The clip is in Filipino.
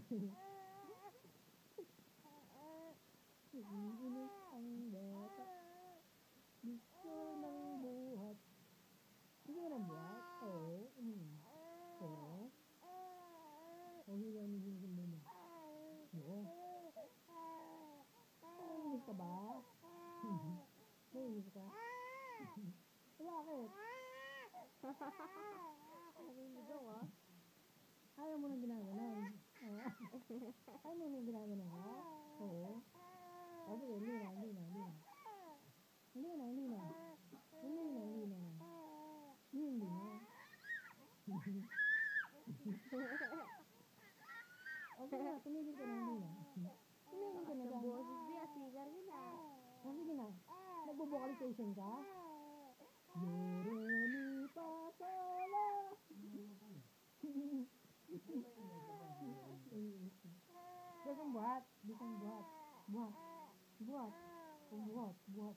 Iinis ang bata. Gusto ng buhat. Gusto mo ng buhat? Oo. Oo. O hiwa-hiwa mo na. Oo. Naiinis ka ba? Naiinis ka? Bakit? Naninigaw ah. Ayaw mo nang ginaganon. Ayaw mo nang ginaganon ka? Oo. O sige, hindi na. Hindi na. Okay na, tumigil ka na, hindi na. Tumigil ka na Sa dyan. boses di, asigar yun ah. O sige na, nagbo-vocalization ka? Yoreni Pasola. Besong buhat. Buhat. Buhat. Buhat.